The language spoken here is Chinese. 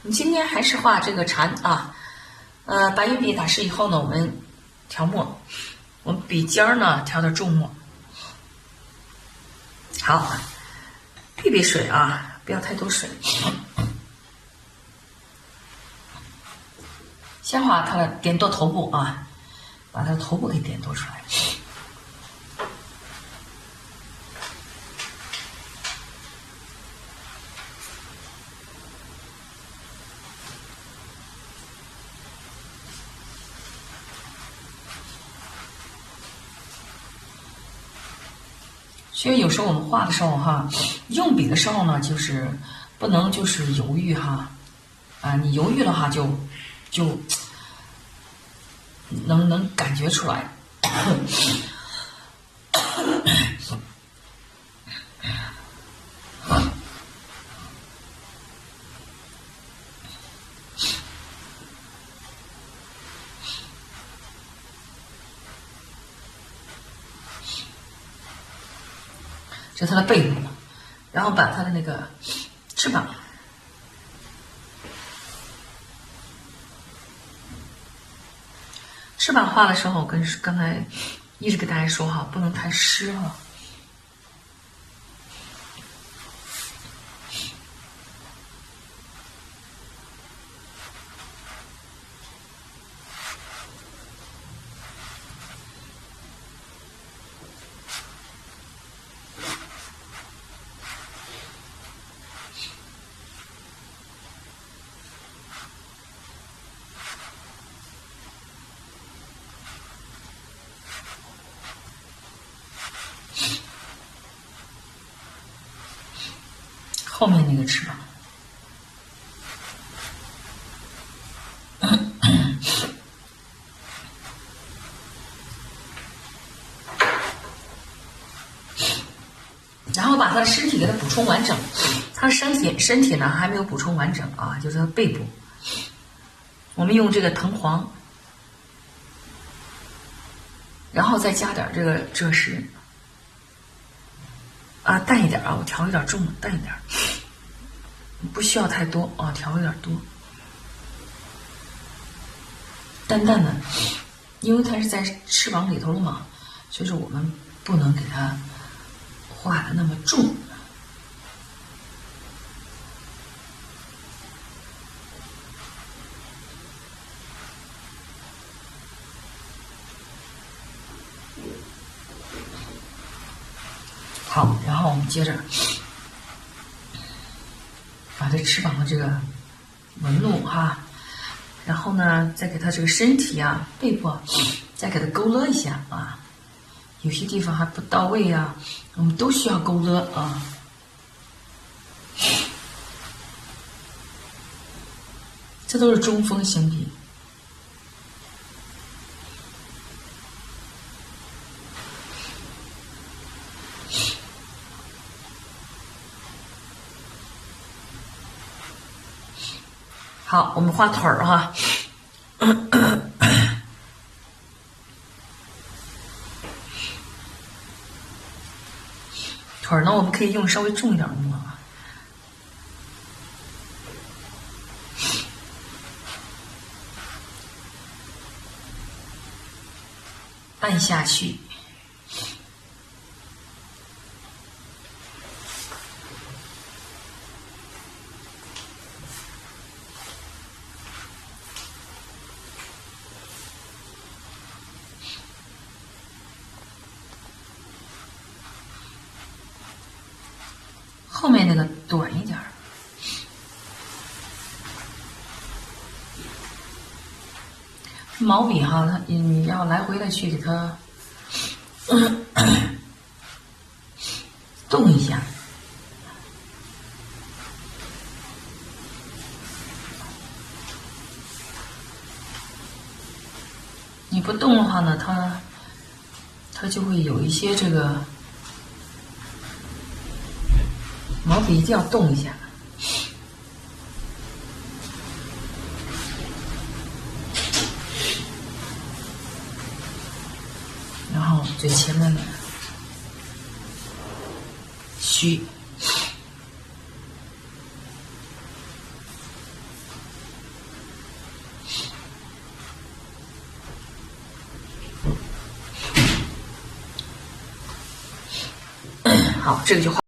我们今天还是画这个蝉啊，把用笔打湿以后呢，我们调墨，我们笔尖儿呢调点重墨。好，避避水啊，不要太多水。先画它的点剁头部啊，把它的头部给点剁出来。所以有时候我们画的时候哈，用笔的时候呢，就是不能就是犹豫哈，啊，你犹豫的话就能感觉出来。这是它的背部，然后把它的那个翅膀，画的时候，跟刚才一直给大家说哈，不能太湿哈。后面那个翅膀，然后把它的身体给它补充完整。它的身体呢还没有补充完整啊，就是它背部。我们用这个藤黄，然后再加点这个赭石。啊，淡一点啊，我调有点重，淡一点，不需要太多啊，调有点多，淡淡的，因为它是在翅膀里头了嘛，所以说我们不能给它画的那么重。好，然后我们接着把这翅膀的这个纹路哈，然后呢，再给它这个身体啊、背部啊，再给它勾勒一下啊。有些地方还不到位啊，我们都需要勾勒啊。这都是中锋形笔。好，我们画腿儿哈。腿儿呢，我们可以用稍微重一点的墨，按下去。后面那个短一点儿，毛笔哈，它你要来回的去给它动一下，你不动的话呢，它就会有一些这个。毛笔一定要动一下，然后最前面的虚，好，这个就画。